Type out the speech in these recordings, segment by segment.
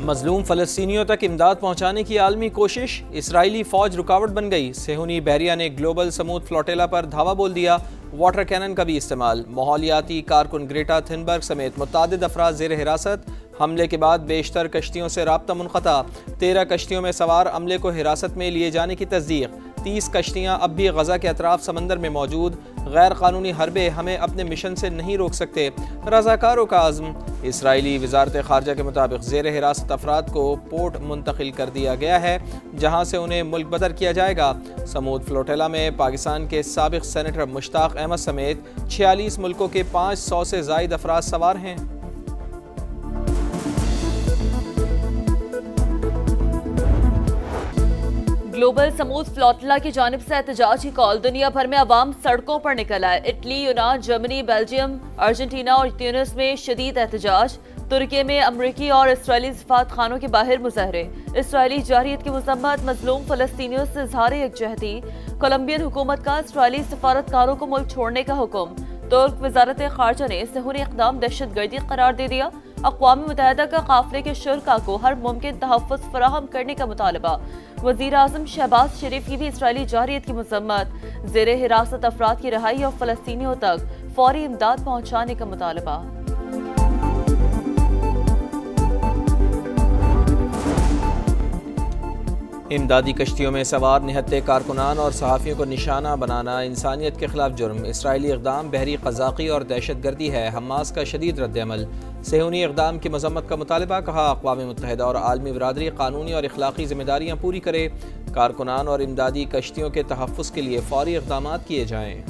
मजलूम फ़लस्तीनियों तक इमदाद पहुँचाने की आलमी कोशिश, इसराइली फ़ौज रुकावट बन गई। सेहूनी बहरिया ने ग्लोबल समूद फ्लोटेला पर धावा बोल दिया। वाटर कैनन का भी इस्तेमाल। माहौलियाती कारकुन ग्रेटा थुनबर्ग समेत मुतअद्दिद अफराद ज़ेर हिरासत। हमले के बाद बेशतर कश्तियों से राब्ता मुनक़ता। 13 कश्तियों में सवार अमले को हिरासत में लिए जाने की तस्दीक। 30 कश्तियाँ अब भी गज़ा के अतराफ समंदर में मौजूद। गैर कानूनी हरबे हमें अपने मिशन से नहीं रोक सकते, रज़ाकारों का आज़म। इसराइली वज़ारत ख़ारजा के मुताबिक ज़ेर हिरासत अफराद को पोर्ट मुंतकिल कर दिया गया है, जहाँ से उन्हें मुल्क बदर किया जाएगा। समूद फ्लोटेला में पाकिस्तान के साबिक़ सेनेटर मुश्ताक अहमद समेत 46 मुल्कों के 500 से ज़ायद अफराद सवार हैं। ग्लोबल समूद फ्लोटिला की जानिब से एहतजाज की कॉल। दुनिया भर में अवाम सड़कों पर निकल आए। इटली, यूनान, जर्मनी, बेल्जियम, अर्जेंटीना और ट्यूनिस में शदीद एहतजाज। तुर्की में अमरीकी और इसराइली सफारत खानों के बाहर मुजाहरे। इसराइली जारियत की मजम्मत। मजलूम फलस्तीनियों से इज़हार यकजहती। कोलंबियन हुकूमत का इसराइली सफारतकारों को मुल्क छोड़ने का हुक्म। तुर्क वजारत ख़ारजा ने सेहूनी इक़दाम दहशतगर्दी करार दे दिया। अक़वाम मुत्तहिदा का काफ़िले के शुरका को हर मुमकिन तहफ़्फ़ुज़ फराहम करने का मुतालबा। वज़ीर आज़म शहबाज शरीफ की भी इसराइली जारियत की मज़म्मत। ज़ेरे हिरासत अफराद की रहाई और फ़लस्तीनियों तक फ़ौरी इमदाद पहुँचाने का मुतालबा। इमदादी कश्तियों में सवार निहत्ते कारकुनान और सहाफ़ियों को निशाना बनाना इंसानियत के खिलाफ जुर्म। इसराइली इक़दाम बहरी क़ज़ाक़ी और दहशत गर्दी है। हमास का शदीद रद्द-ए-अमल। सेहूनी इक़दाम की मज़म्मत का मुतालबा। कहा, अक़वाम मुत्तहिदा और आलमी बरादरी कानूनी और अखलाक़ी ज़िम्मेदारियाँ पूरी करे। कारकुनान और इमदादी कश्तियों के तहफ़्फ़ुज़ के लिए फ़ौरी इक़दाम किए जाएँ।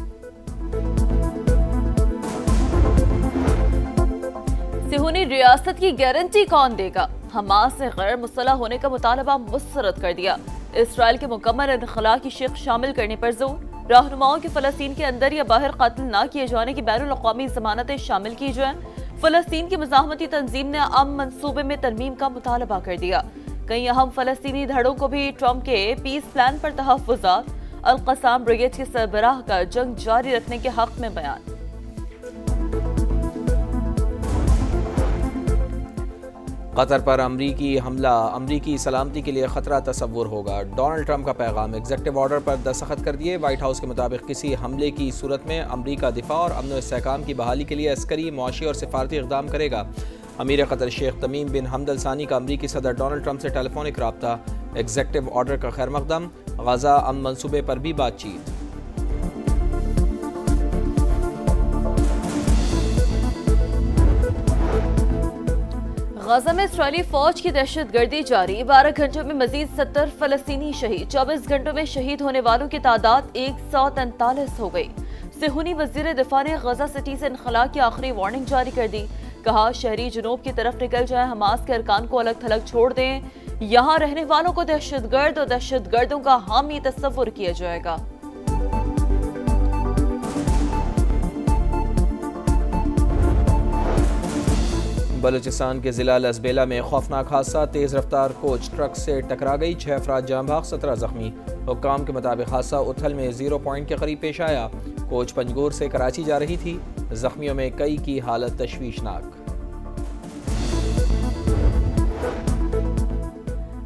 सेहूनी रियासत की गारंटी कौन देगा? हमास से गैर मुसल्लह होने का मुतालबा मुस्तरद कर दिया। इसराइल के मुकम्मल इनख़ला की शिक शामिल करने पर जोर। रहनुमाओं के फ़लस्तीन के अंदर या बाहर कत्ल न किए जाने की बैनुल अक़वामी ज़मानतें शामिल की जाएं। फ़लस्तीन की मज़ाहमती तंजीम ने अमन मंसूबे में तरमीम का मुतालबा कर दिया। कई अहम फ़लस्तीनी धड़ों को भी ट्रंप के पीस प्लान पर तहफ़्फ़ुज़ात। अल-क़स्साम ब्रिगेड के सरबराह का जंग जारी रखने के हक़ में बयान। कतर पर अमरीकी हमला अमरीकी सलामती के लिए खतरा तस्वुर होगा। डोनाल्ड ट्रंप का पैगाम। एग्जेक्टिव ऑर्डर पर दस्तखत कर दिए। वाइट हाउस के मुताबिक किसी हमले की सूरत में अमरीका दिफा और अमन व इस्तेहकाम की बहाली के लिए अस्करी, मुआशी और सिफारती इक़दाम करेगा। अमीर कतर शेख तमीम बिन हमद अल सानी का अमरीकी सदर डोनाल्ड ट्रंप से टेलीफोनिक रब्ता। एग्जेक्टिव ऑर्डर का खैर मकदम। गजा अमन मनसूबे पर भी बातचीत। गजा में इसराइली फौज की दहशतगर्दी जारी। 12 घंटों में मजीद 70 फलस्तीनी शहीद। 24 घंटों में शहीद होने वालों की तादाद 143 हो गई। सेहूनी वजीर दिफा ने गजा सिटी से इनखला की आखिरी वार्निंग जारी कर दी। कहा, शहरी जुनूब की तरफ निकल जाए, हमास के अरकान को अलग थलग छोड़ दें। यहाँ रहने वालों को दहशतगर्द और दहशतगर्दों का हामी तस्वुर किया जाएगा। बलूचिस्तान के जिला लसबेला में खौफनाक हादसा। तेज़ रफ्तार कोच ट्रक से टकरा गई। 6 अफराद जाँ भाग, 17 जख्मी। हुक्काम के मुताबिक हादसा उथल में 0 पॉइंट के करीब पेश आया। कोच पंजगूर से कराची जा रही थी। जख्मियों में कई की हालत तशवीशनाक।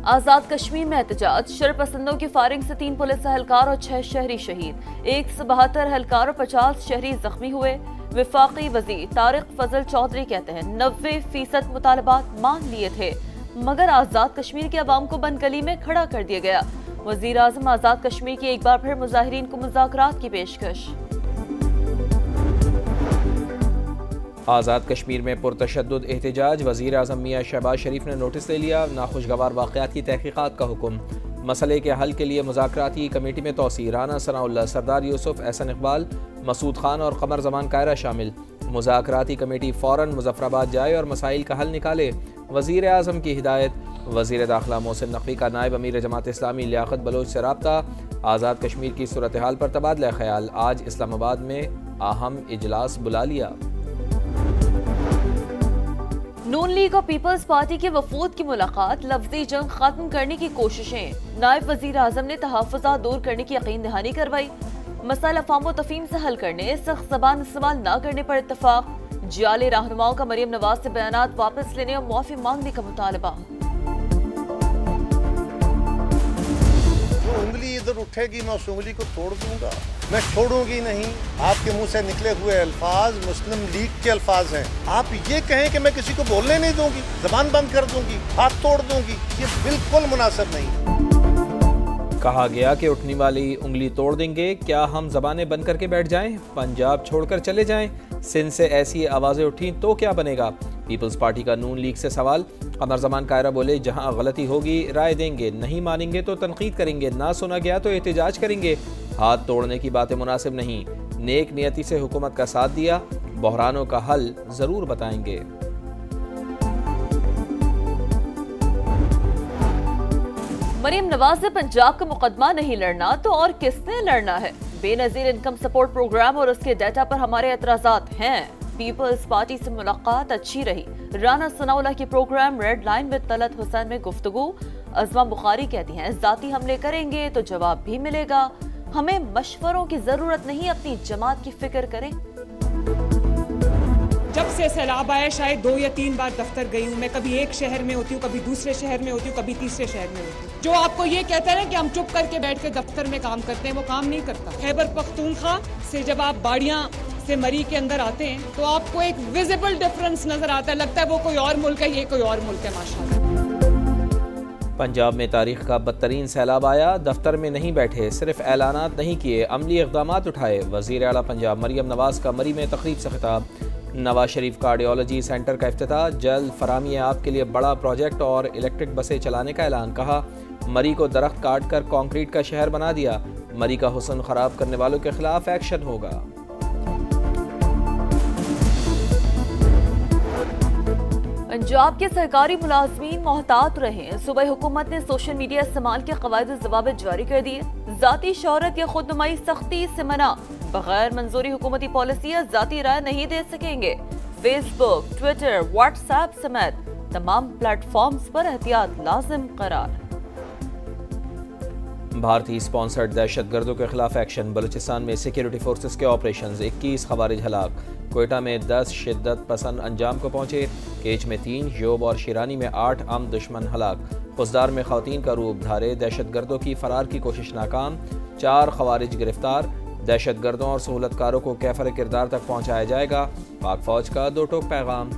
आज़ाद कश्मीर में एहतजाज। शरपसंदों की फायरिंग से 3 पुलिस एहलकार और 6 शहरी शहीद। 172 एहलकार और 50 शहरी जख्मी हुए। विफाकी वजीर तारिक फजल चौधरी कहते हैं 90% मुतालबात मान लिए थे, मगर आज़ाद कश्मीर के अवाम को बनगली में खड़ा कर दिया गया। वजीर आज़म आज़ाद कश्मीर की एक बार फिर मुजाहिरीन को मुज़ाकरात की पेशकश। आज़ाद कश्मीर में पुरतशद्दुद एहतजाज। वज़ीर आज़म मियाँ शहबाज शरीफ ने नोटिस ले लिया। नाखुशगवार वाक़यात की तहक़ीक़ात का हुक्म। मसले के हल के लिए मुज़ाकराती कमेटी में तोसी। राना सनाउल्लाह, सरदार यूसुफ, एहसन इकबाल, मसूद खान और कमर जमान कायरा शामिल। मुज़ाकराती कमेटी फ़ौरन मुज़फ़्फ़राबाद जाए और मसाइल का हल निकाले। वज़ीर आज़म की हिदायत। वज़ीर दाखिला मोहसिन नकवी का नायब अमीर जमात इस्लामी लियाकत बलोच से रब्ता। आज़ाद कश्मीर की सूरत हाल पर तबादला ख्याल। आज इस्लामाबाद में अहम इजलास बुला लिया। नून लीग और पीपल्स पार्टी के वफूद की मुलाकात। लफ्जी जंग खत्म करने की कोशिशें। नायब वजीर आजम ने तहफ़्फ़ुज़ात दूर करने की यकीन दहानी करवाई। मसाइल अफ़ाम तफ़हीम से हल करने, सख्त ज़बान इस्तेमाल न करने पर इत्तफ़ाक़। जाली रहनुमाओं का मरियम नवाज से बयानात वापस लेने और मुआफ़ी मांगने का मुतालबा। उंगली इधर उठेगी मैं उस उंगली को तोड़ दूंगा, मैं छोड़ूंगी नहीं। आपके मुंह से निकले हुए अल्फाज मुस्लिम लीग के अल्फाज हैं। आप ये कहें कि मैं किसी को बोलने नहीं दूंगी, जबान बंद कर दूंगी, हाथ तोड़ दूंगी, ये बिल्कुल मुनासिब नहीं। कहा गया कि उठने वाली उंगली तोड़ देंगे। क्या हम जबानें बंद करके बैठ जाएं? पंजाब छोड़कर चले जाएं? सिंध से ऐसी आवाज़ें उठी तो क्या बनेगा? पीपल्स पार्टी का नून लीग से सवाल। कमर जमान कायरा बोले, जहां गलती होगी राय देंगे, नहीं मानेंगे तो तनकीद करेंगे, ना सुना गया तो एहतजाज करेंगे। हाथ तोड़ने की बातें मुनासिब नहीं। नेक नियति से हुकूमत का साथ दिया, बहरानों का हल ज़रूर बताएंगे। मरीम नवाज ने पंजाब का मुकदमा नहीं लड़ना तो और किसने लड़ना है? बेनजीर इनकम सपोर्ट प्रोग्राम और उसके डाटा पर हमारे एतराजात हैं। पीपल्स पार्टी से मुलाकात अच्छी रही। राना सनाउल्लाह की program Red Line with Talat Hussain में गुफ्तगू। अज़मा बुखारी कहती हैं, जाती हमले करेंगे तो जवाब भी मिलेगा, हमें मशवरों की जरूरत नहीं, अपनी जमात की फिक्र करें। जब से सैलाब आया शायद 2 या 3 बार दफ्तर गई हूँ मैं। कभी एक शहर में होती हूँ, कभी दूसरे शहर में होती हूँ, कभी तीसरे शहर में होती हूँ। जो आपको ये कहता है कि हम चुप करके बैठ के दफ्तर में काम करते हैं, वो काम नहीं करता। खैबर पख्तूनख्वा से जब आप बाड़ियाँ से मरी के अंदर आते हैं तो आपको एक विजिबल डिफरेंस नजर आता है, लगता है वो कोई और मुल्क है, ये कोई और मुल्क है। माशाअल्लाह। पंजाब में तारीख का बदतरीन सैलाब आया, दफ्तर में नहीं बैठे, सिर्फ ऐलानात नहीं किए, अमली इक़दामात उठाए। वज़ीर आला पंजाब मरियम नवाज का मरी में तकरीब से खिताब। नवाज शरीफ कार्डियोलॉजी सेंटर का इफ्तिताह। जल्द फरामी आप के लिए बड़ा प्रोजेक्ट और इलेक्ट्रिक बसें चलाने का ऐलान। कहा, मरी को दरख्त काट कर कॉन्क्रीट का शहर बना दिया, मरी का हुस्न खराब करने वालों के खिलाफ एक्शन होगा। पंजाब के सरकारी मुलाजमीन मोहतात रहें। सूबाई हुकूमत ने सोशल मीडिया इस्तेमाल के कवायद जवाबित जारी कर दिए। जाती शोहरत या खुद नुमाई सख्ती से मना। बगैर मंजूरी हुकूमती पॉलिसियाँ जाती राय नहीं दे सकेंगे। फेसबुक, ट्विटर, व्हाट्सएप समेत तमाम प्लेटफॉर्म्स पर एहतियात लाजिम करार। भारतीय स्पॉन्सर्ड दहशतगर्दों के खिलाफ एक्शन। बलूचिस्तान में सिक्योरिटी फोर्सेस के ऑपरेशंस। 21 खवारिज हलाक। कोयटा में 10 शिद्दत पसंद अंजाम को पहुंचे। केच में 3, योब और शिरानी में 8 आम दुश्मन हलाक। खुजदार में खवातीन का रूप धारे। दहशतगर्दों की फरार की कोशिश नाकाम। 4 खवारिज गिरफ्तार। दहशतगर्दों और सहूलतकारों को कैफर किरदार तक पहुंचाया जाएगा। पाक फौज का 2 टोक पैगाम।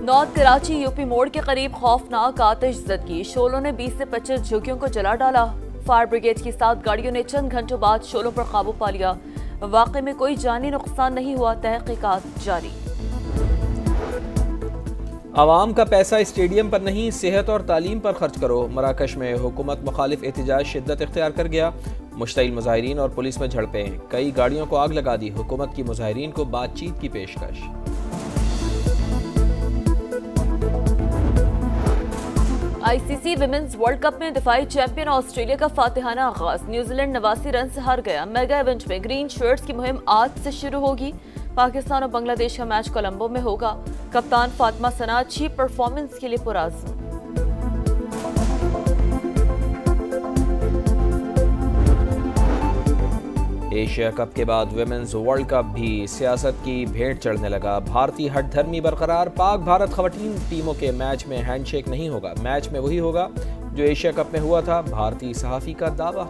नॉर्थ कराची यूपी मोड़ के करीब खौफनाक आतिशज़दगी। शोलों ने 20 से 25 झुग्गियों को जला डाला। फायर ब्रिगेड की 7 गाड़ियों ने चंद घंटों बाद शोलों पर काबू पा लिया। वाक़े में कोई जानी नुकसान नहीं हुआ, तहकीकात जारी। आवाम का पैसा स्टेडियम पर नहीं, सेहत और तालीम पर खर्च करो। मराकश में हुकूमत मुखालिफ एहतजाज शिद्दत इख्तियार कर गया। मुश्तइल मुजाहिरीन और पुलिस में झड़पें। कई गाड़ियों को आग लगा दी। हुकूमत की मुजाहिरीन को बातचीत की पेशकश। आईसीसी विमेंस वर्ल्ड कप में दिफाई चैंपियन ऑस्ट्रेलिया का फातिहाना आगाज। न्यूजीलैंड 89 रन से हार गया। मेगा इवेंट में ग्रीन शर्ट्स की मुहिम आज से शुरू होगी। पाकिस्तान और बांग्लादेश का मैच कोलंबो में होगा। कप्तान फातिमा सना अच्छी परफॉर्मेंस के लिए पुराज़्म। एशिया कप के बाद विमेंस वर्ल्ड कप भी सियासत की भेंट चढ़ने लगा। भारतीय हठधर्मी बरकरार। पाक भारत खवातीन टीमों के मैच में हैंडशेक नहीं होगा। मैच में वही होगा जो एशिया कप में हुआ था। भारतीय सहाफ़ी का दावा।